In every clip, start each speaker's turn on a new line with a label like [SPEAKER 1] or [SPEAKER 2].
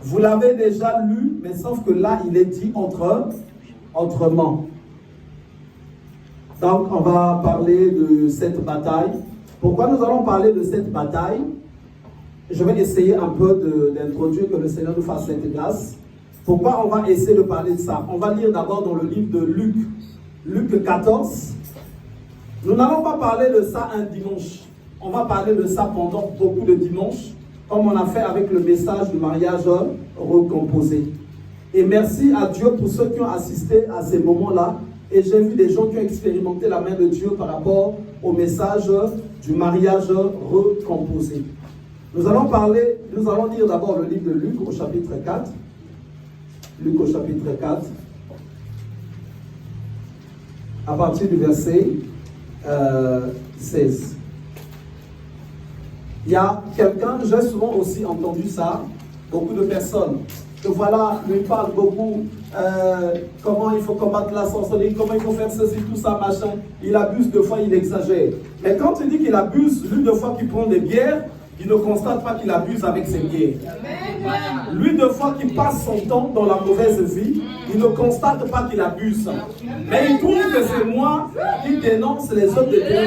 [SPEAKER 1] Vous l'avez déjà lu, mais sauf que là, il est dit autrement. Donc, on va parler de cette bataille. Pourquoi nous allons parler de cette bataille? Je vais essayer un peu d'introduire, que le Seigneur nous fasse cette grâce. Pourquoi on va essayer de parler de ça? On va lire d'abord dans le livre de Luc, Luc 14. Nous n'allons pas parler de ça un dimanche. On va parler de ça pendant beaucoup de dimanches, comme on a fait avec le message du mariage recomposé. Et merci à Dieu pour ceux qui ont assisté à ces moments-là. Et j'ai vu des gens qui ont expérimenté la main de Dieu par rapport au message du mariage recomposé. Nous allons lire d'abord le livre de Luc au chapitre 4. Luc au chapitre 4. À partir du verset 16. Il y a quelqu'un, j'ai souvent aussi entendu ça, beaucoup de personnes, que voilà, lui parle beaucoup, comment il faut combattre la sorcellerie, comment il faut faire ceci, tout ça, machin. Il abuse, deux fois il exagère. Mais quand il dit qu'il abuse, lui deux fois qu'il prend des bières, il ne constate pas qu'il abuse avec ses bières. Lui deux fois qu'il passe son temps dans la mauvaise vie, il ne constate pas qu'il abuse. Mais il trouve que c'est moi qui dénonce les autres de Dieu.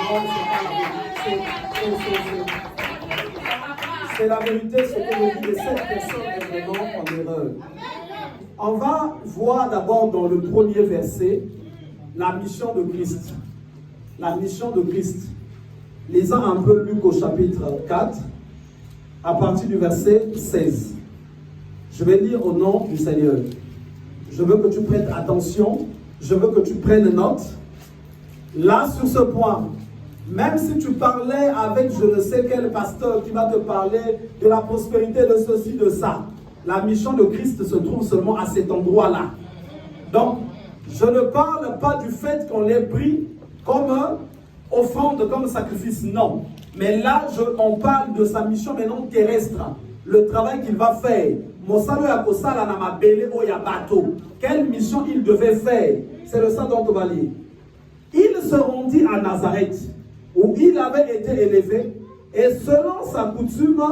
[SPEAKER 1] Non, c'est pas la vérité. C'est la vérité, ce que je dis, de cette personne est vraiment en erreur. On va voir d'abord dans le premier verset la mission de Christ. La mission de Christ. Lisons un peu Luc au chapitre 4, à partir du verset 16. Je vais lire au nom du Seigneur. Je veux que tu prêtes attention, je veux que tu prennes note. Là, sur ce point, même si tu parlais avec je ne sais quel pasteur qui va te parler de la prospérité, de ceci, de ça, la mission de Christ se trouve seulement à cet endroit-là. Donc, je ne parle pas du fait qu'on l'ait pris comme offrande, comme sacrifice, non. Mais là, on parle de sa mission maintenant terrestre, le travail qu'il va faire. Quelle mission il devait faire? C'est le ça dont on va lire. Il se rendit à Nazareth, où il avait été élevé, et selon sa coutume,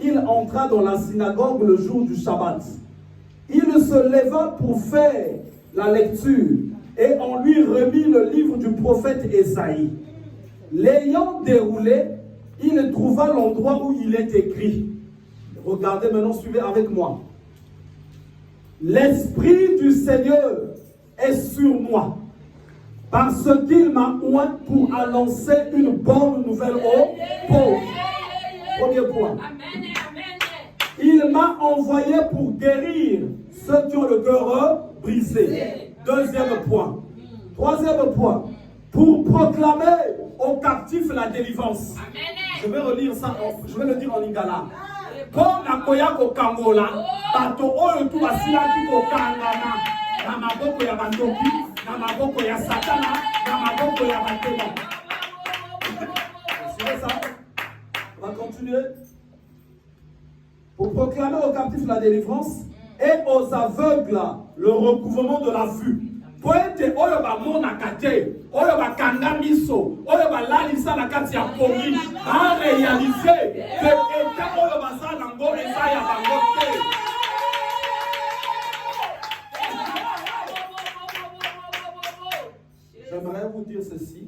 [SPEAKER 1] il entra dans la synagogue le jour du Shabbat. Il se leva pour faire la lecture, et on lui remit le livre du prophète Ésaïe. L'ayant déroulé, il trouva l'endroit où il est écrit. Regardez maintenant, suivez avec moi. L'Esprit du Seigneur est sur moi, parce qu'il m'a oint pour annoncer une bonne nouvelle aux pauvres. Premier point. Il m'a envoyé pour guérir ceux qui ont le cœur brisé. Deuxième point. Troisième point. Pour proclamer aux captifs la délivrance. Je vais relire ça, je vais le dire en lingala. Comme la koya ko kangola, bato oyo tu asilaki ko kangana, na maboko ya bandoki, na maboko ya satana, na maboko ya batema. Vous suivez ça? On va continuer. Pour proclamer aux captifs la délivrance et aux aveugles le recouvrement de la vue. Poete oyo ba mona kate, oyo ba kanga miso, oyo ba lalisa na kati ya pomi, a réaliser que eta oyo ba sa nango eza ya bango te. J'aimerais vous dire ceci.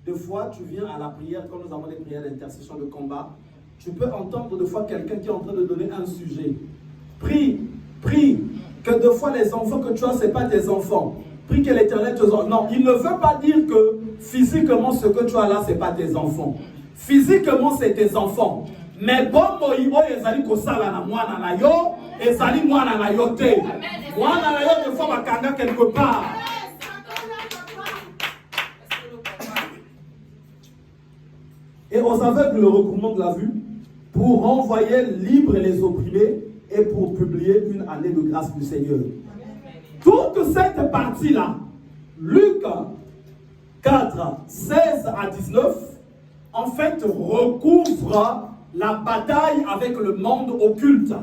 [SPEAKER 1] Deux fois, tu viens à la prière, comme nous avons les prières d'intercession de combat, tu peux entendre deux fois quelqu'un qui est en train de donner un sujet. Prie, que deux fois les enfants que tu as, ce n'est pas tes enfants. Prie que l'Éternel te donne. Non, il ne veut pas dire que physiquement ce que tu as là, ce n'est pas tes enfants. Physiquement, c'est tes enfants. Mais bon, ezali kosala na mwana na yo, ezali mwana na yo te. Mwana na yo, des fois, bakanga quelque part. Et aux aveugles le recouvrement de la vue, pour renvoyer libres les opprimés et pour publier une année de grâce du Seigneur. Toute cette partie-là, Luc 4, 16 à 19, en fait, recouvre la bataille avec le monde occulte.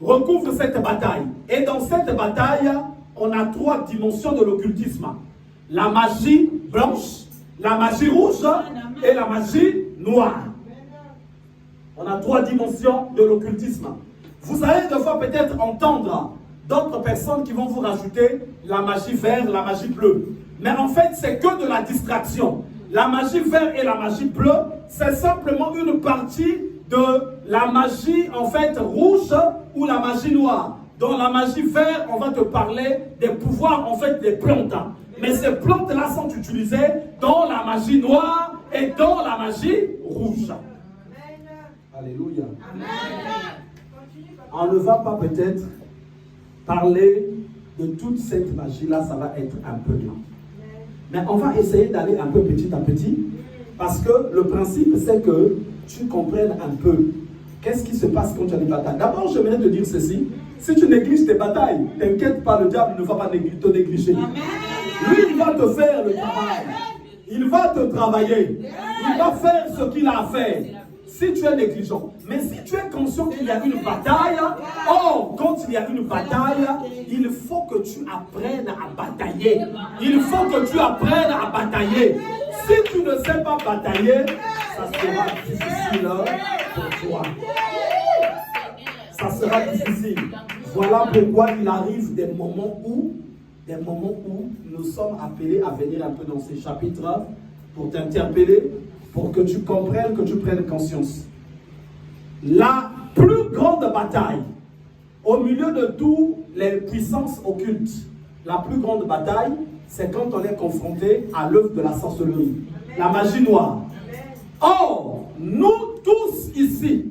[SPEAKER 1] Recouvre cette bataille. Et dans cette bataille, on a trois dimensions de l'occultisme. La magie blanche, la magie rouge et la magie noire. On a trois dimensions de l'occultisme. Vous allez devoir peut-être entendre d'autres personnes qui vont vous rajouter la magie verte, la magie bleue. Mais en fait, c'est que de la distraction. La magie verte et la magie bleue, c'est simplement une partie de la magie en fait rouge ou la magie noire. Dans la magie verte, on va te parler des pouvoirs en fait des plantes. Mais ces plantes-là sont utilisées dans la magie noire et dans la magie rouge. Alléluia. On ne va pas peut-être parler de toute cette magie-là, ça va être un peu lent. Mais on va essayer d'aller un peu petit à petit, parce que le principe, c'est que tu comprennes un peu qu'est-ce qui se passe quand tu as des batailles. D'abord, j'aimerais te dire ceci. Si tu négliges tes batailles, t'inquiète pas, le diable ne va pas te négliger. Lui, il va te faire le travail. Il va te travailler. Il va faire ce qu'il a à faire. Si tu es négligent. Mais si tu es conscient qu'il y a une bataille, quand il y a une bataille, il faut que tu apprennes à batailler. Il faut que tu apprennes à batailler. Si tu ne sais pas batailler, ça sera difficile pour toi. Ça sera difficile. Voilà pourquoi il arrive des moments où nous sommes appelés à venir un peu dans ces chapitres pour t'interpeller, pour que tu comprennes, que tu prennes conscience. La plus grande bataille, au milieu de toutes les puissances occultes, la plus grande bataille, c'est quand on est confronté à l'œuvre de la sorcellerie, la magie noire. Or, nous tous ici,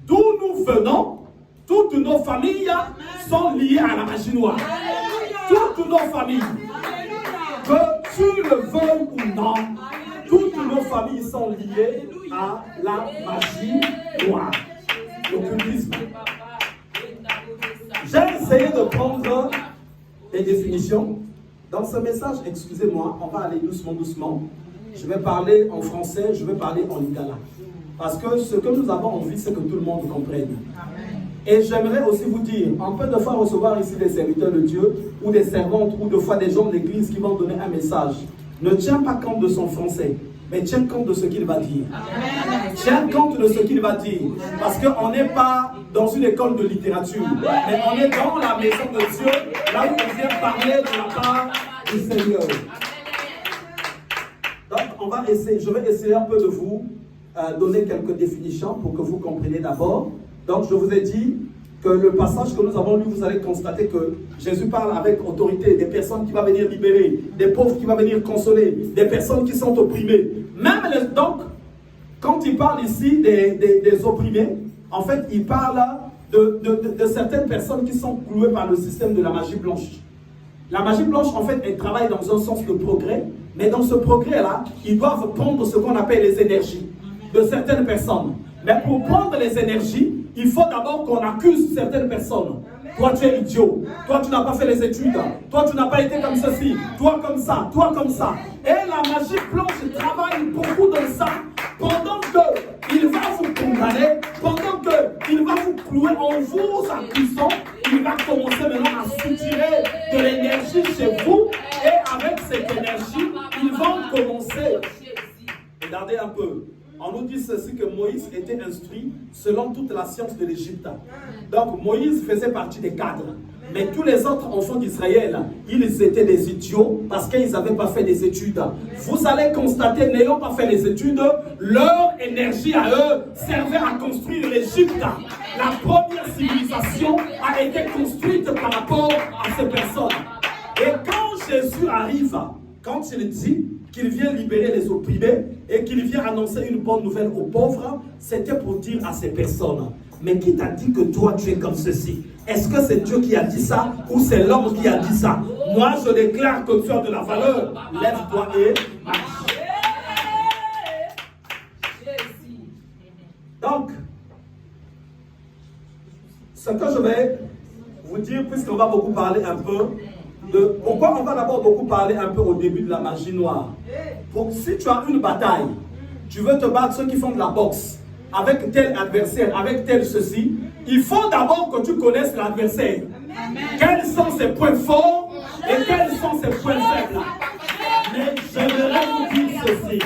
[SPEAKER 1] d'où nous venons, toutes nos familles sont liées à la magie noire. Toutes nos familles, que tu le veuilles ou non, toutes nos familles sont liées à la magie noire, l'occultisme. J'ai essayé de prendre des définitions. Dans ce message, excusez-moi, on va aller doucement. Je vais parler en français, je vais parler en lingala. Parce que ce que nous avons envie, c'est que tout le monde comprenne. Et j'aimerais aussi vous dire, on peut de fois recevoir ici des serviteurs de Dieu, ou des servantes, ou de fois des gens de l'église qui vont donner un message. Ne tiens pas compte de son français, mais tiens compte de ce qu'il va dire. Tiens compte de ce qu'il va dire. Parce qu'on n'est pas dans une école de littérature, mais on est dans la maison de Dieu, là où on vient parler de la part du Seigneur. Donc, on va essayer, je vais essayer un peu de vous donner quelques définitions pour que vous compreniez d'abord. Donc, je vous ai dit que le passage que nous avons lu, vous allez constater que Jésus parle avec autorité, des personnes qui vont venir libérer, des pauvres qui vont venir consoler, des personnes qui sont opprimées. Donc, quand il parle ici des opprimés, en fait, il parle de certaines personnes qui sont clouées par le système de la magie blanche. La magie blanche, en fait, elle travaille dans un sens de progrès, mais dans ce progrès-là, ils doivent prendre ce qu'on appelle les énergies de certaines personnes. Mais pour prendre les énergies, il faut d'abord qu'on accuse certaines personnes. Toi, tu es idiot. Toi, tu n'as pas fait les études. Toi, tu n'as pas été comme ceci. Toi, comme ça. Toi, comme ça. Et la magie blanche travaille beaucoup dans ça. Pendant qu'il va vous condamner, pendant qu'il va vous clouer en vous accusant, il va commencer maintenant à soutirer de l'énergie chez vous. Et avec cette énergie, ils vont commencer. Regardez un peu. On nous dit ceci que Moïse était instruit selon toute la science de l'Égypte. Donc Moïse faisait partie des cadres. Mais tous les autres enfants d'Israël, ils étaient des idiots parce qu'ils n'avaient pas fait des études. Vous allez constater, n'ayant pas fait les études, leur énergie à eux servait à construire l'Égypte. La première civilisation a été construite par rapport à ces personnes. Et quand Jésus arrive, quand il dit qu'il vient libérer les opprimés et qu'il vient annoncer une bonne nouvelle aux pauvres, c'était pour dire à ces personnes, mais qui t'a dit que toi tu es comme ceci? Est-ce que c'est Dieu qui a dit ça ou c'est l'homme qui a dit ça? Moi je déclare que tu as de la valeur. Lève-toi et marche. Donc, ce que je vais vous dire, puisqu'on va beaucoup parler un peu de pourquoi on va d'abord beaucoup parler un peu au début de la magie noire. Si tu as une bataille, tu veux te battre, ceux qui font de la boxe, avec tel adversaire, avec tel ceci, il faut d'abord que tu connaisses l'adversaire. Quels sont ses points forts et quels sont ses points faibles. Mais j'aimerais vous dire ceci.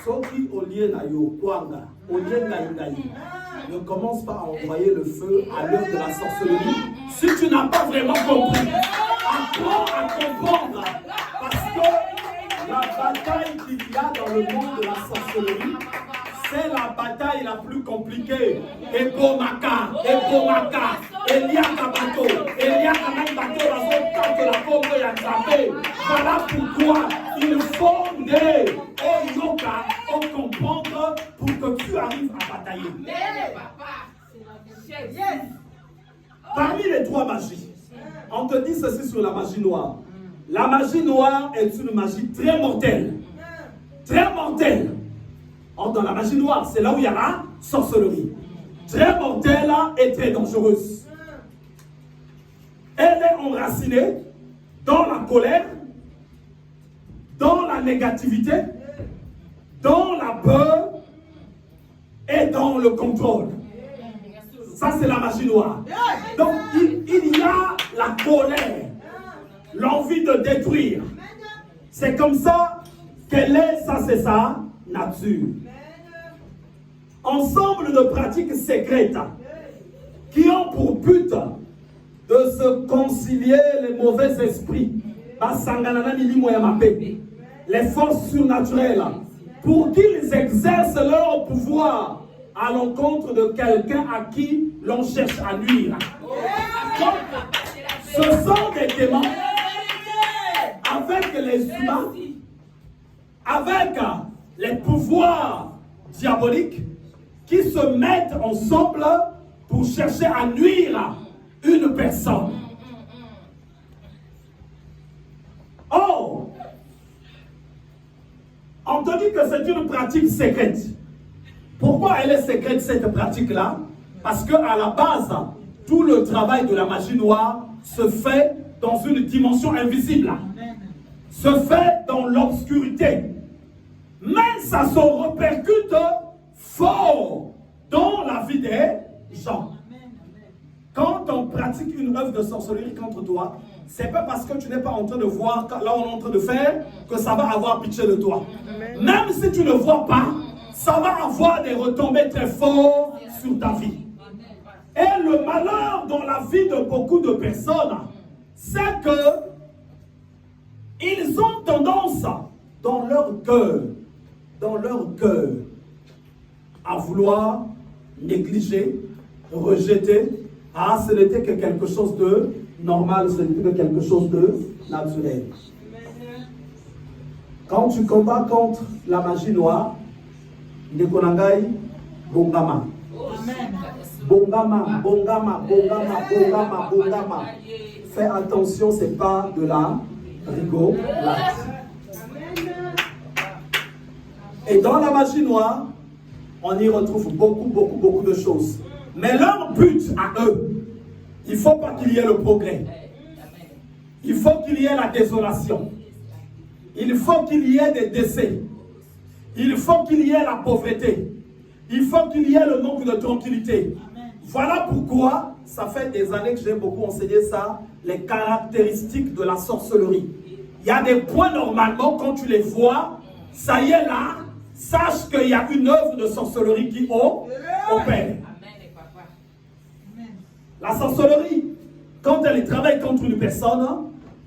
[SPEAKER 1] Soki au Ne commence pas à envoyer le feu à l'œuvre de la sorcellerie. Si tu n'as pas vraiment compris, apprends à comprendre. Parce que la bataille qu'il y a dans le monde de la sorcellerie, c'est la bataille la plus compliquée. Ebomaka, Eliakabato, Eliakabato, la Congo Yanzapé. Voilà pourquoi il faut des Oyoka, on comprendre pour que tu arrives à batailler. Parmi les trois magies, on te dit ceci sur la magie noire. La magie noire est une magie très mortelle. Très mortelle. Dans la magie noire, c'est là où il y a la sorcellerie. Très mortelle et très dangereuse. Elle est enracinée dans la colère, dans la négativité, dans la peur et dans le contrôle. Ça, c'est la magie noire. Donc, il y a la colère, l'envie de détruire. C'est comme ça qu'elle est, ça c'est sa nature. Ensemble de pratiques secrètes qui ont pour but de se concilier les mauvais esprits, les forces surnaturelles, pour qu'ils exercent leur pouvoir à l'encontre de quelqu'un à qui l'on cherche à nuire. Donc, ce sont des démons avec les humains, avec les pouvoirs diaboliques qui se mettent ensemble pour chercher à nuire une personne. Oh, on te dit que c'est une pratique secrète. Pourquoi elle est secrète, cette pratique-là? Parce qu'à la base, tout le travail de la magie noire se fait dans une dimension invisible. Se fait dans l'obscurité. Mais ça se répercute fort dans la vie des gens. Quand on pratique une œuvre de sorcellerie contre toi, c'est pas parce que tu n'es pas en train de voir là où on est en train de faire que ça va avoir pitié de toi. Même si tu ne vois pas, ça va avoir des retombées très fortes sur ta vie. Et le malheur dans la vie de beaucoup de personnes, c'est que ils ont tendance dans leur cœur, à vouloir négliger, rejeter. Ah, ce n'était que quelque chose de normal, ce n'était que quelque chose de naturel. Quand tu combats contre la magie noire, Nekonangai, Bongama. Bongama, Bongama, Bongama, Bongama, Bongama. Fais attention, ce n'est pas de la rigolade. Et dans la magie noire, on y retrouve beaucoup de choses. Mais leur but à eux, il ne faut pas qu'il y ait le progrès. Il faut qu'il y ait la désolation. Il faut qu'il y ait des décès. Il faut qu'il y ait la pauvreté. Il faut qu'il y ait le manque de tranquillité. Voilà pourquoi, ça fait des années que j'ai beaucoup enseigné ça, les caractéristiques de la sorcellerie. Il y a des points normalement, quand tu les vois, ça y est là, sache qu'il y a une œuvre de sorcellerie qui opère. La sorcellerie, quand elle travaille contre une personne,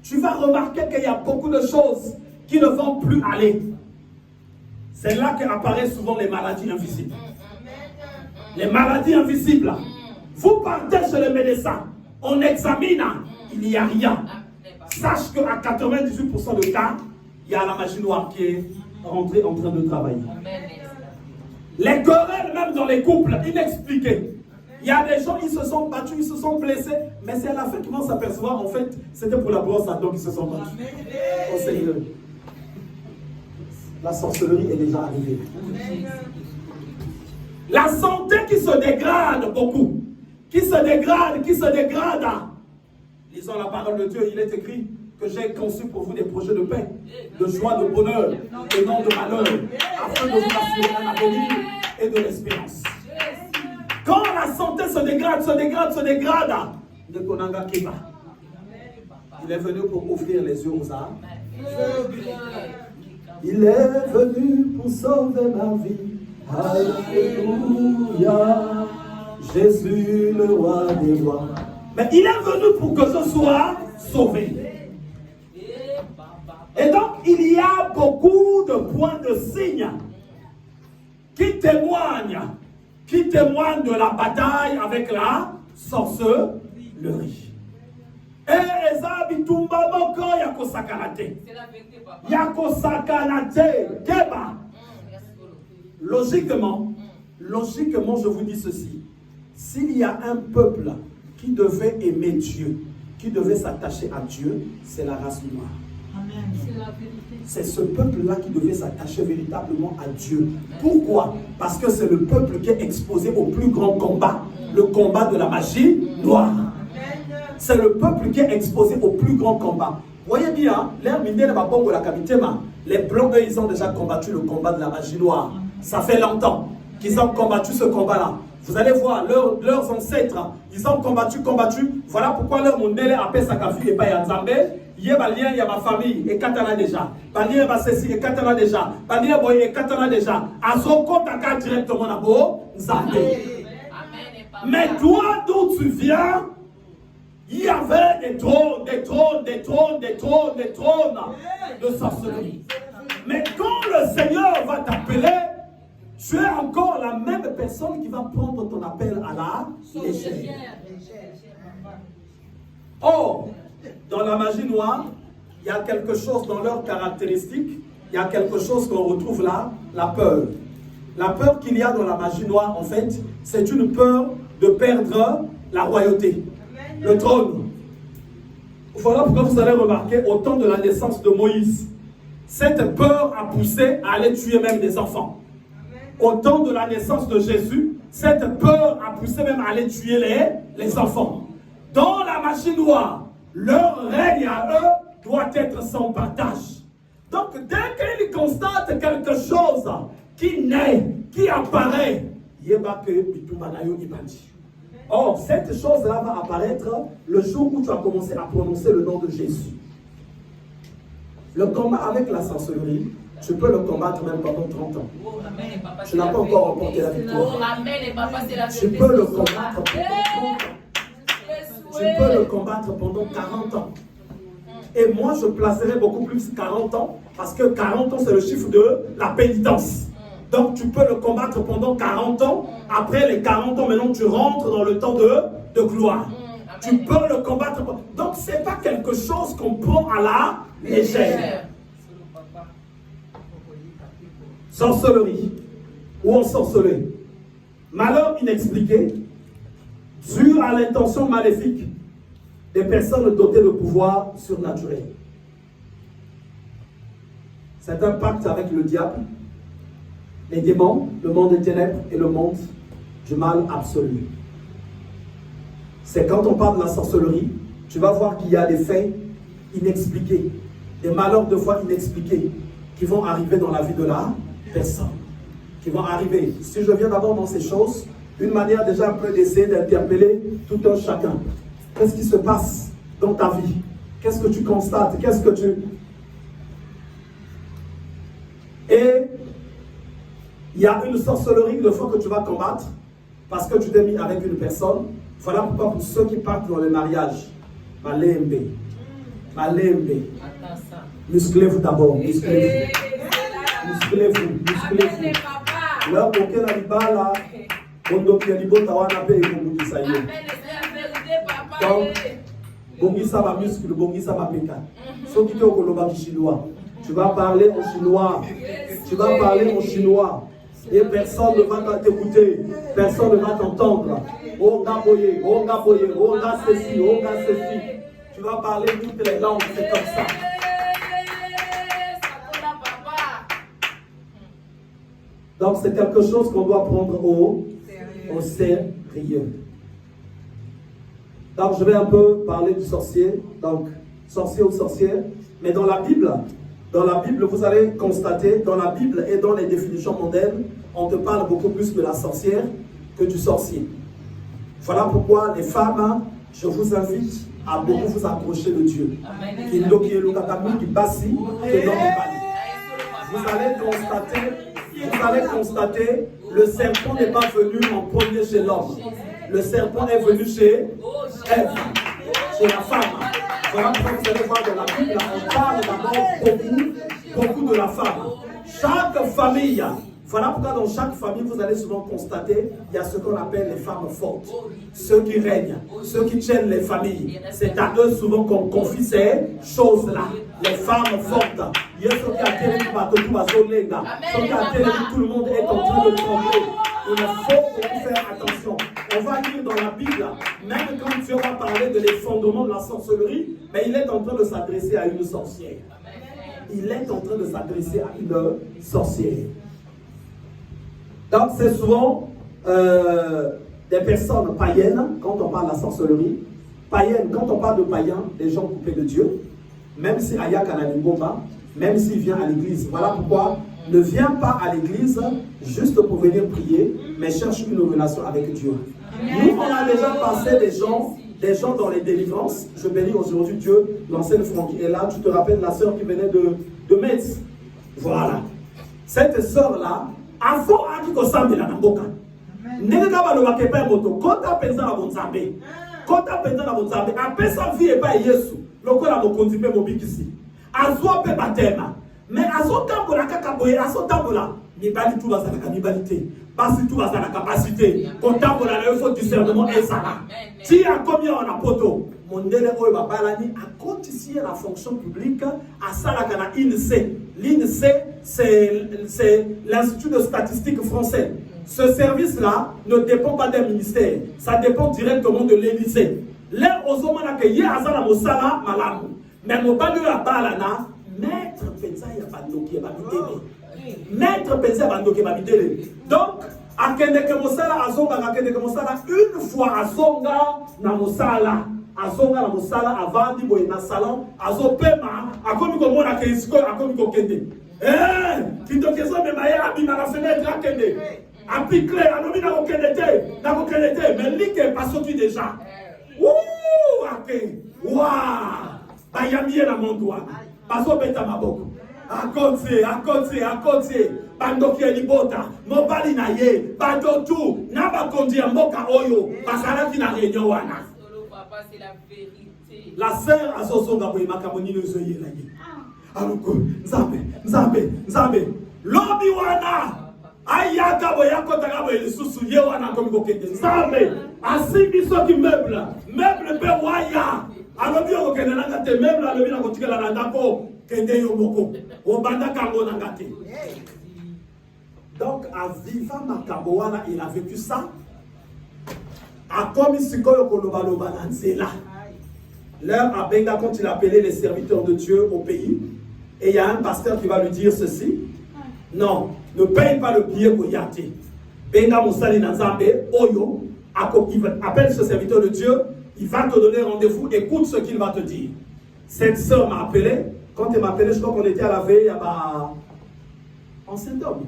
[SPEAKER 1] tu vas remarquer qu'il y a beaucoup de choses qui ne vont plus aller. C'est là qu'apparaissent souvent les maladies invisibles. Les maladies invisibles. Vous partez chez le médecin, on examine, il n'y a rien. Sache qu'à 98% de cas, il y a la magie noire qui est rentrée en train de travailler. Les querelles même dans les couples, inexpliquées. Il y a des gens, ils se sont battus, ils se sont blessés, mais c'est à la fin qu'ils vont s'apercevoir, en fait, c'était pour la brosse à dents qu'ils se sont battus. Oh Seigneur. La sorcellerie est déjà arrivée. La santé qui se dégrade beaucoup, qui se dégrade. Lisons la parole de Dieu, il est écrit que j'ai conçu pour vous des projets de paix, de joie, de bonheur, et non de malheur, afin de vous assurer un avenir et de l'espérance. Quand la santé se dégrade, de Konanga Kiba, il est venu pour ouvrir les yeux aux âmes. Il est venu pour sauver ma vie. Alléluia, Jésus le roi des rois. Mais il est venu pour que je sois sauvé. Et donc, il y a beaucoup de points de signe qui témoignent de la bataille avec la sorcellerie. Et eza bitumba moko ya kosakanate. Ya kosakanate. Keba. Logiquement, je vous dis ceci. S'il y a un peuple qui devait aimer Dieu, qui devait s'attacher à Dieu, c'est la race noire. C'est ce peuple-là qui devait s'attacher véritablement à Dieu. Pourquoi? Parce que c'est le peuple qui est exposé au plus grand combat, le combat de la magie noire. C'est le peuple qui est exposé au plus grand combat. Voyez bien, les blancs, eux, ils ont déjà combattu le combat de la magie noire. Ça fait longtemps qu'ils ont combattu ce combat-là. Vous allez voir, leurs ancêtres, ils ont combattu. Voilà pourquoi leur mondele appelle sa kafi et pas Yanzambe. Il y a ma famille, et Katana déjà. Il y a ceci, et Katana déjà. Il y a boy, et Katana déjà. Azoko taka directement à Bo, Nzambe. Mais toi, d'où tu viens, il y avait des trônes de sorcellerie. Mais quand le Seigneur va t'appeler, tu es encore la même personne qui va prendre ton appel à la légère. Or, dans la magie noire, il y a quelque chose dans leurs caractéristiques, il y a quelque chose qu'on retrouve là, la peur. La peur qu'il y a dans la magie noire, en fait, c'est une peur de perdre la royauté, le trône. Voilà pourquoi vous allez remarquer, au temps de la naissance de Moïse, cette peur a poussé à aller tuer même des enfants. Au temps de la naissance de Jésus, cette peur a poussé même à aller tuer les enfants. Dans la magie noire, leur règne à eux doit être sans partage. Donc, dès qu'ils constatent quelque chose qui naît, qui apparaît, or, cette chose-là va apparaître le jour où tu as commencé à prononcer le nom de Jésus. Le combat avec la sorcellerie, tu peux le combattre même pendant 30 ans. Tu n'as pas encore remporté la victoire. Tu peux le combattre pendant 30 ans. Tu peux le combattre pendant 40 ans. Et moi, je placerai beaucoup plus 40 ans, parce que 40 ans, c'est le chiffre de la pénitence. Donc, tu peux le combattre pendant 40 ans. Après les 40 ans, maintenant, tu rentres dans le temps de gloire. Tu peux le combattre. Donc, ce n'est pas quelque chose qu'on prend à la légère. Sorcellerie. Ou ensorcelé. Malheur inexpliqué, dû à l'intention maléfique des personnes dotées de pouvoirs surnaturels. C'est un pacte avec le diable, les démons, le monde des ténèbres et le monde du mal absolu. C'est quand on parle de la sorcellerie, tu vas voir qu'il y a des faits inexpliqués, des malheurs de foi inexpliqués qui vont arriver dans la vie de la personne. Qui vont arriver. Si je viens d'abord dans ces choses, une manière déjà un peu d'essayer d'interpeller tout un chacun. Qu'est-ce qui se passe dans ta vie? Qu'est-ce que tu constates? Qu'est-ce que tu... Et il y a une sorcellerie de fois que tu vas combattre parce que tu t'es mis avec une personne. Voilà pourquoi pour ceux qui partent dans le mariage, malembe, musclez-vous d'abord, musclez-vous. Là, pour que la libala, on doit y aller pour avoir un peu de ça. Donc, bongisa va muscle, bongisa va péka. Ceux qui ont le chinois, tu vas parler en chinois. Tu vas parler en chinois. Et personne ne va t'écouter. Personne ne va t'entendre. On a boyé, on a ceci, on a ceci. Tu vas parler toutes les langues, c'est comme ça. Donc c'est quelque chose qu'on doit prendre au sérieux. Donc je vais un peu parler du sorcier. Donc sorcier ou sorcière. Mais dans la Bible, vous allez constater, dans la Bible et dans les définitions mondaines, on te parle beaucoup plus de la sorcière que du sorcier. Voilà pourquoi les femmes, je vous invite à beaucoup vous approcher de Dieu. Vous allez constater vous allez constater, le serpent n'est pas venu en premier chez l'homme. Le serpent est venu chez Ève, chez la femme. Voilà pourquoi vous allez voir dans la Bible, on parle d'abord beaucoup de la femme. Chaque famille, voilà pourquoi dans chaque famille, vous allez souvent constater, il y a ce qu'on appelle les femmes fortes. Ceux qui règnent, ceux qui tiennent les familles. C'est à eux souvent qu'on confie ces choses-là. Les femmes fortes. Il y a ceux qui atteignent tout le monde est en train de trembler. Il faut beaucoup faire attention. On va lire dans la Bible, même quand Dieu va parler de l'effondrement de la sorcellerie, mais il est en train de s'adresser à une sorcière. Il est en train de s'adresser à une sorcière. Donc c'est souvent des personnes païennes, quand on parle de la sorcellerie. Païennes, quand on parle de païens, des gens coupés de Dieu, même si Ayak a la Lingomba, même s'il vient à l'église. Voilà pourquoi ne viens pas à l'église juste pour venir prier, mais cherche une relation avec Dieu. Nous, on a déjà passé des gens dans les délivrances. Je bénis aujourd'hui Dieu, l'ancienne Francky est là. Tu te rappelles la sœur qui venait de Metz. Voilà. Cette sœur-là, avant à qui kosambela na mboka. Ndenge ka baloba ke pa moto, kota penza na bonzambe. Kota penza na bonzambe, apesa vie e pa Yesu. Lokola mokonzi pe mobikisi. Azwa pe batema. Mais azotambola kaka boye, azotambola. Mibali tout bazalaka mibalité. Basi tout bazalaka capacité. Kotambola na faut discernement et ça là. Ti a combien on a poto. Mondele oyo babalani a continuer la fonction publique à salaka na INSEE. L'INSEE c'est l'Institut de statistique français. Ce service-là ne dépend pas d'un ministère. Ça dépend directement de l'Élysée. L'air aux hommes que yé azala mosala malamu. Mais mon banu la balana, maître penza ya bandoki babidele. Maître penza ya bandoki babidele. Donc, akende ke mosala azonga akende ke mosala une fois azonga na mosala. Azonga na mosala avandi boye na salon azopema akomi ko mona ke isiko akomi ko kende. Kitokezo me maye abima na fenêtre akende. Apiclé anomi na ko kende te mais like pasoti déjà. Ouh, ake. Waouh. Bayamie na mondwa. Baso beta maboko. Akonse. Bandoki elibota. Mobali na ye. Badotu. Na bakondi ya mboka oyo. Basalaki na réunion wana.
[SPEAKER 2] Papa, c'est la vérité.
[SPEAKER 1] La sœur azosonga boye makamoni lezo yela ye. Aluko. Nzambe. Lobi wana. Ayaka boya kotaka boye lisusu ye wana komi kokende. Nzambe. Asibi soki meuble pe waya. Alobi yo kende nanga te meuble alobi na kotikela na ndako kende yo moko. Obanda kango nanga te. Donc à Viva Makaboana il a vécu ça. A comme sikoyo kolobaloba na nzela. L'heure à Benga quand il appelait les serviteurs de Dieu au pays et il y a un pasteur qui va lui dire ceci. Non, ne paye pas le billet pour yate. Benga Moussali Nanzambe, Oyo, appelle ce serviteur de Dieu, il va te donner rendez-vous, écoute ce qu'il va te dire. Cette sœur m'a appelé, quand elle m'a appelé, je crois qu'on était à la veille en Saint-Homme.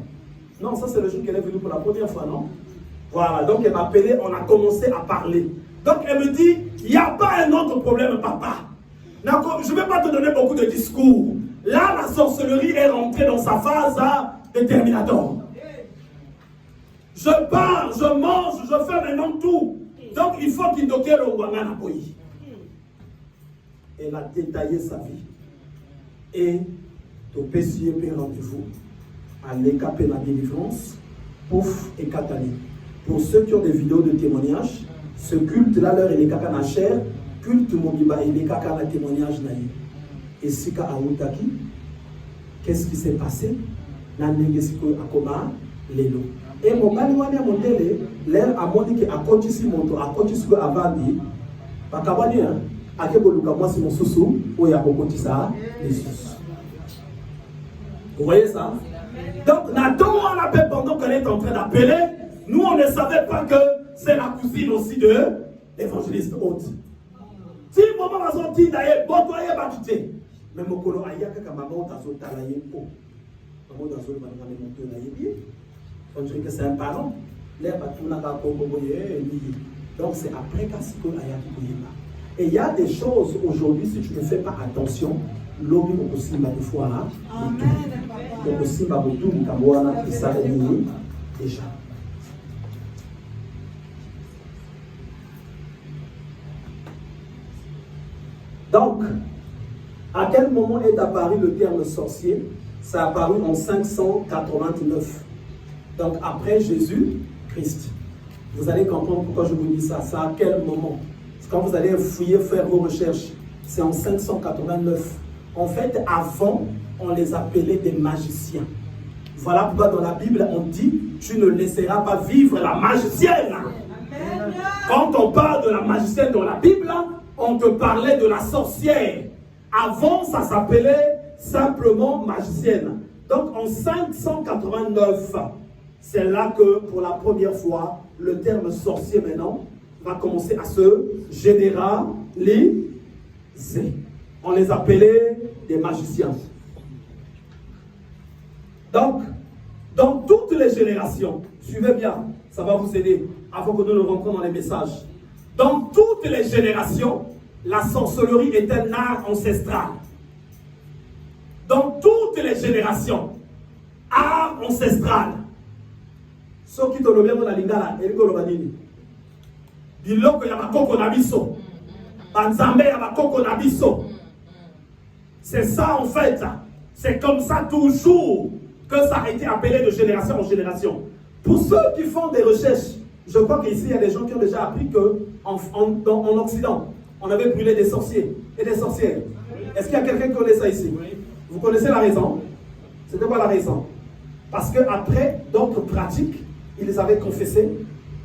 [SPEAKER 1] Non, ça c'est le jour qu'elle est venue pour la première fois, non? Voilà, donc elle m'a appelé, on a commencé à parler. Donc elle me dit, il n'y a pas un autre problème, papa. Je ne vais pas te donner beaucoup de discours. Là, la sorcellerie est rentrée dans sa phase de terminator. Je parle, je mange, je fais maintenant tout. Donc il faut qu'il doque le Wangana Boyi. Elle a détaillé sa vie. Et tu peux s'y rendez-vous à l'écapé la délivrance, pouf et katani. Pour ceux qui ont des vidéos de témoignages, ce culte-là, leur il est kaka na chair, culte Mobiba, il est kaka na témoignage naïe. Et Sika Aoutaki, qu'est-ce qui s'est passé? Na negesiko akoma lelo. Et mon mari wana mondele, l'air a moni ki akotisi monto, akotisi ko avandi, bakabani hein, akeboluka moi c'est mon sousou, oya kokotisa Jesus. Vous voyez ça? Donc, Nathan, on l'appelle pendant qu'elle est en train d'appeler. Nous, on ne savait pas que c'est la cousine aussi de l'évangéliste hôte. Si maman a sorti d'ailleurs, bon, toi, il y a pas quitté. Mais mon colo a yaka ka maman ta sorti à la yépo. Maman ta sorti à la yépo. On dirait que c'est un parent. L'air va tout n'a pas. Donc, c'est après qu'à ce qu'on a yaki koyema. Et il y a des choses aujourd'hui, si tu ne fais pas attention, l'homme aussi m'a des fois. Donc aussi m'a beaucoup de ça déjà. Donc, à quel moment est apparu le terme sorcier? Ça a apparu en 589. Donc, après Jésus-Christ. Vous allez comprendre pourquoi je vous dis ça. Ça à quel moment? Quand vous allez fouiller, faire vos recherches, c'est en 589. En fait, avant, on les appelait des magiciens. Voilà pourquoi dans la Bible, on dit, tu ne laisseras pas vivre la magicienne. Amen. Quand on parle de la magicienne dans la Bible, on te parlait de la sorcière. Avant, ça s'appelait simplement magicienne. Donc, en 589, c'est là que, pour la première fois, le terme sorcier maintenant va commencer à se généraliser. On les appelait des magiciens. Donc, dans toutes les générations, suivez bien, ça va vous aider avant que nous nous rencontrions dans les messages. Dans toutes les générations, la sorcellerie est un art ancestral. Dans toutes les générations, art ancestral. Ce qui te le bien dans lingala, et le banini. Biloko ya bakoko na biso. Banzambe ya bakoko na biso. C'est ça en fait. C'est comme ça toujours que ça a été appelé de génération en génération. Pour ceux qui font des recherches, je crois qu'ici il y a des gens qui ont déjà appris qu'en Occident, on avait brûlé des sorciers et des sorcières. Est-ce qu'il y a quelqu'un qui connaît ça ici? Vous connaissez la raison? C'était quoi la raison? Parce qu'après d'autres pratiques, ils les avaient confessées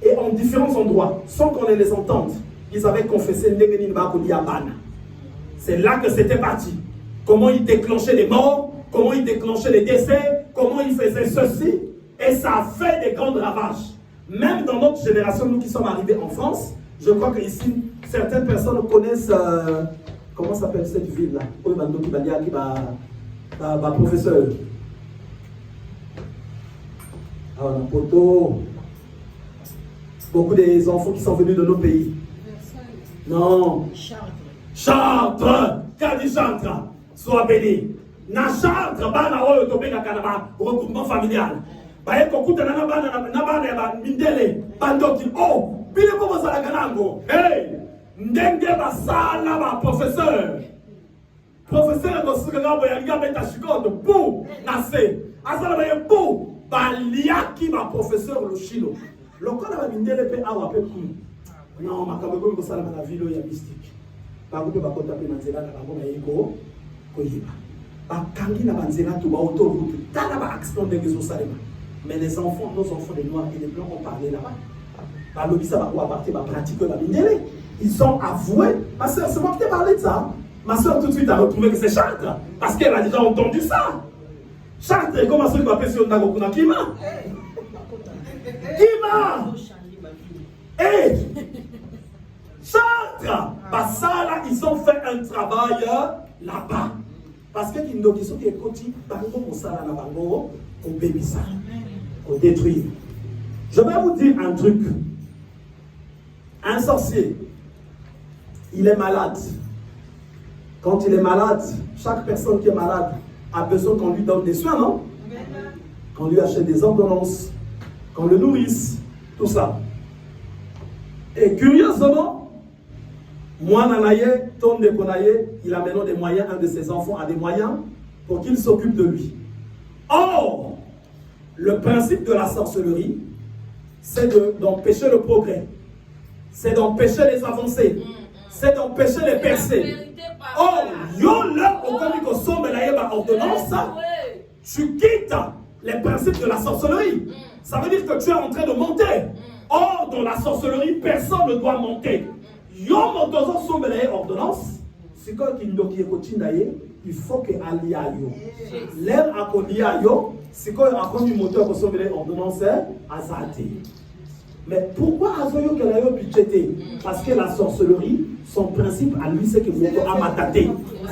[SPEAKER 1] et en différents endroits, sans qu'on les entende, ils avaient confessé. C'est là que c'était parti. Comment ils déclenchaient les morts, comment ils déclenchaient les décès, comment ils faisaient ceci, et ça a fait des grands ravages. Même dans notre génération, nous qui sommes arrivés en France, je crois qu'ici, certaines personnes connaissent, comment s'appelle cette ville-là? Professeur. Alors, Poto, beaucoup des enfants qui sont venus de nos pays. Non. Chartres. Qu'a dit Chartres? Sois béni. Na Chartres, bana oyo tobeka kanaba regroupement familial. Baye kokuta na bana ya mindele bandoki. Oh, bile ko bosala kanango. Hey, ndenge basala ba professeur. Professeur ko suka ngabo ya liga beta shikondo pou nase. Asala baye pou baliaki ba professeur lo shilo. Lokola ba mindele pe awa pe ku. Non, makambo ko sala na vilo ya mystique. Bakupe bakota pe manzela na bango na yeko koyiba. Bakangi na banzela to ba autoroute. Tala ba accident de Jérusalem. Mais les enfants, nos enfants les noirs et les blancs ont parlé là-bas. Bah l'obisa ba quoi partir ba pratiquer ba mindele. Ils ont avoué. Ma soeur, c'est moi qui t'ai parlé de ça. Ma soeur tout de suite a retrouvé que c'est Chartres parce qu'elle a déjà entendu ça. Chartres, comment ça il va passer au Nagokuna Kima? Kima! Hey! Chartres! Parce que là, ils ont fait un travail là-bas. Parce que les gens qui sont côtés, bango pour ça là, bango, on bébé ça, on détruit. Je vais vous dire un truc. Un sorcier, il est malade. Quand il est malade, chaque personne qui est malade a besoin qu'on lui donne des soins, non? Qu'on lui achète des ordonnances, qu'on le nourrisse, tout ça. Et curieusement, moi, Nanaye, Tom de Konaye, il a maintenant des moyens, un de ses enfants a des moyens pour qu'il s'occupe de lui. Or, le principe de la sorcellerie, c'est d'empêcher le progrès, c'est d'empêcher les avancées, c'est d'empêcher les percées. Or, yo là, au comique sombre la ordonnance, tu quittes les principes de la sorcellerie. Ça veut dire que tu es en train de monter. Or, dans la sorcellerie, personne ne doit monter. Yo montozo sombre la ordonnance, c'est quoi qu'il doit il faut que alia yo. L'air à kolia yo, c'est quoi à quand du moteur pour sombre la ordonnance azati. Mais pourquoi azoyo que la yo budgété? Parce que la sorcellerie, son principe à lui, c'est que vous avez amatate.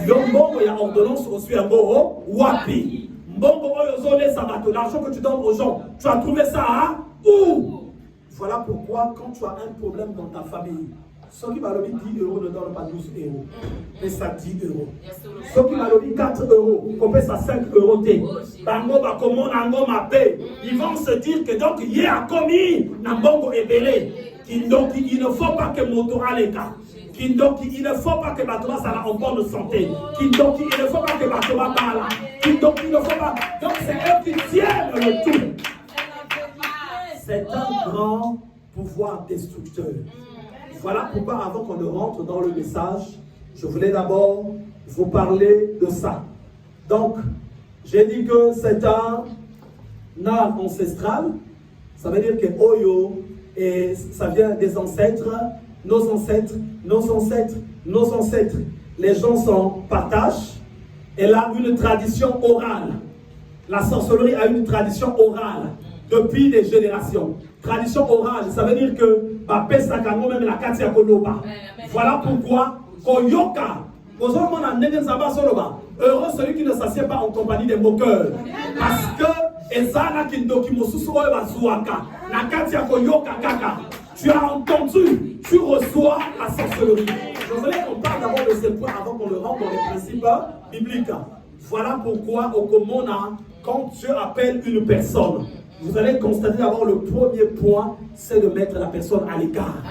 [SPEAKER 1] Yo mbongo ya ordonnance reçu un mot wapi. Mbongo oyo zole sabato, l'argent que tu donnes aux gens, tu as trouvé ça où? Voilà pourquoi quand tu as un problème dans ta famille, Ceux qui m'ont dit 10 euros ne donnent pas 12 euros. Mais ça 10 euros. Ceux qui m'ont dit 4 euros, qu'on paie ça 5 euros. Ils vont se dire que donc, il y a commis Nambongo et Belé. Donc, il ne faut pas que Moto a les cas. Donc, il ne faut pas que Batouma soit en bonne santé. Donc, il ne faut pas que Batouma parle. Donc, il ne faut pas. Donc, c'est eux qui tiennent le tout. C'est un grand pouvoir destructeur. Voilà pourquoi, avant qu'on ne rentre dans le message, je voulais d'abord vous parler de ça. Donc, j'ai dit que c'est un art ancestral. Ça veut dire que Oyo, et ça vient des ancêtres, nos ancêtres, nos ancêtres, nos ancêtres. Les gens s'en partagent. Elle a une tradition orale. La sorcellerie a une tradition orale depuis des générations. Tradition orale, ça veut dire que même la Katia Koloba. Voilà pourquoi Koyoka, heureux celui qui ne s'assied pas en compagnie des moqueurs. Parce que Ezana Kindoki Mosusu Bazuaka, la Katia Koyoka Kaka. Tu as entendu, tu reçois la sorcellerie. Je voulais qu'on parle d'abord de ce point avant qu'on le rentre dans les principes bibliques. Voilà pourquoi au Komona, quand Dieu appelle une personne, vous allez constater d'abord le premier point, c'est de mettre la personne à l'écart.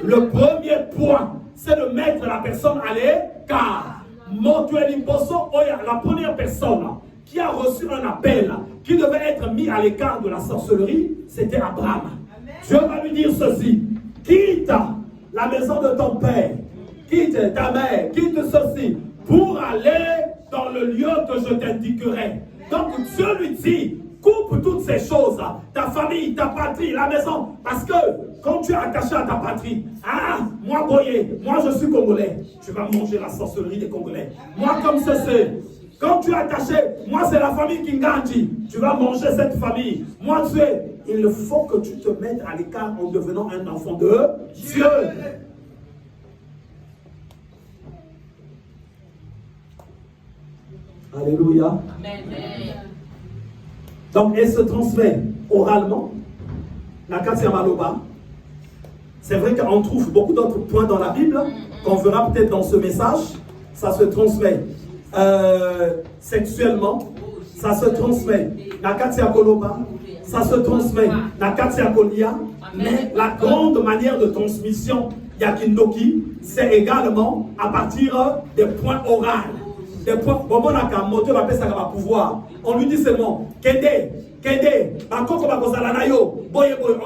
[SPEAKER 1] Le premier point, c'est de mettre la personne à l'écart. La première personne qui a reçu un appel, qui devait être mis à l'écart de la sorcellerie, c'était Abraham. Dieu va lui dire ceci: quitte la maison de ton père, quitte ta mère, quitte ceci, pour aller dans le lieu que je t'indiquerai. Donc Dieu lui dit: coupe toutes ces choses, ta famille, ta patrie, la maison, parce que quand tu es attaché à ta patrie, moi Boyé, moi je suis Congolais, tu vas manger la sorcellerie des Congolais. Moi comme ceci, quand tu es attaché, moi c'est la famille Kinganji, tu vas manger cette famille. Moi tu es, il faut que tu te mettes à l'écart en devenant un enfant de Dieu. Alléluia. Amen. Donc, elle se transmet oralement. La Katia Maloba. C'est vrai qu'on trouve beaucoup d'autres points dans la Bible, qu'on verra peut-être dans ce message. Ça se transmet sexuellement. Ça se transmet. La Katia Koloba. Ça se transmet. La Katia Kolia. Mais la grande manière de transmission Yakindoki, c'est également à partir des points oraux. Des points. On lui dit seulement Kede, on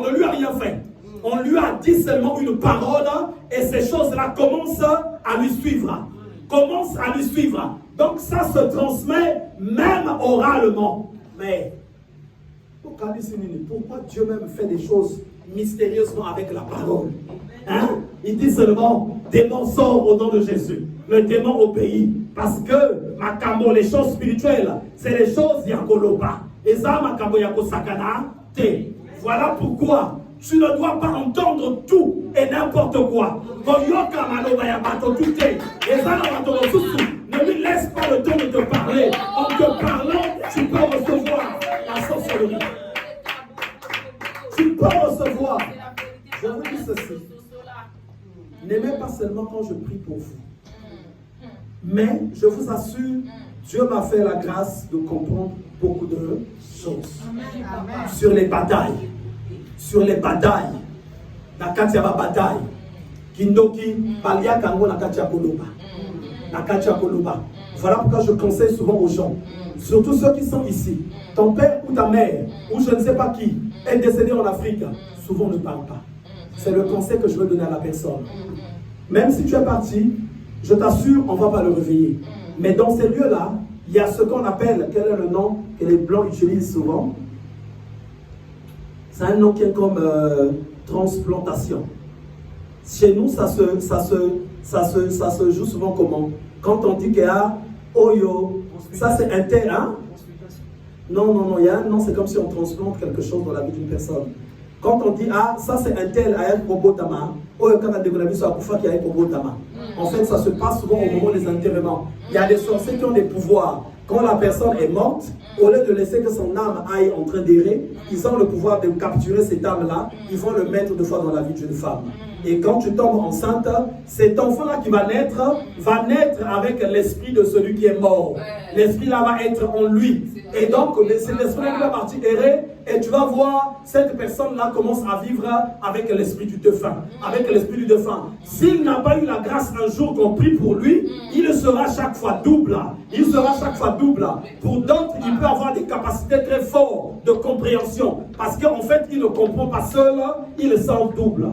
[SPEAKER 1] ne lui a rien fait. On lui a dit seulement une parole et ces choses-là commencent à lui suivre. Donc ça se transmet même oralement. Mais pourquoi Dieu même fait des choses mystérieusement avec la parole? Il dit seulement: démon sort au nom de Jésus. Le démon obéit. Parce que Makamo, les choses spirituelles, c'est les choses Yakoloba. Et ça, Makamo Yakosakana, te. Voilà pourquoi tu ne dois pas entendre tout et n'importe quoi. Ne lui laisse pas le temps de te parler. En te parlant, tu peux recevoir la sorcellerie. Tu peux recevoir. Je vous dis ceci. N'aimez pas seulement quand je prie pour vous. Mais je vous assure, Dieu m'a fait la grâce de comprendre beaucoup de choses. Amen. Sur les batailles. La Katia bataille. Kindoki, Balia Kango, la Katia Koloba. Voilà pourquoi je conseille souvent aux gens, surtout ceux qui sont ici. Ton père ou ta mère, ou je ne sais pas qui, est décédé en Afrique. Souvent ne parle pas. C'est le conseil que je veux donner à la personne. Même si tu es parti, je t'assure, on ne va pas le réveiller. Mais dans ces lieux-là, il y a ce qu'on appelle, quel est le nom que les Blancs utilisent souvent? C'est un nom qui est comme transplantation. Chez nous, ça se joue souvent comment? Quand on dit qu'il y a Oyo, ça c'est un tel, hein? Non, il y a un nom, c'est comme si on transplante quelque chose dans la vie d'une personne. Quand on dit, ça c'est un tel à un Kobotama, en fait, ça se passe souvent au moment des enterrements. Il y a des sorciers qui ont des pouvoirs. Quand la personne est morte, Au lieu de laisser que son âme aille en train d'errer, ils ont le pouvoir de capturer cette âme-là, ils vont le mettre de fois dans la vie d'une femme. Et quand tu tombes enceinte, cet enfant-là qui va naître avec l'esprit de celui qui est mort. L'esprit-là va être en lui. Et donc, cet esprit-là va partir errer, et tu vas voir, cette personne-là commence à vivre avec l'esprit du défunt. Avec l'esprit du défunt. S'il n'a pas eu la grâce un jour qu'on prie pour lui, il sera chaque fois double. Il sera chaque fois double. Pour d'autres, il peut avoir des capacités très fortes de compréhension. Parce qu'en fait, il ne comprend pas seul, il sent double.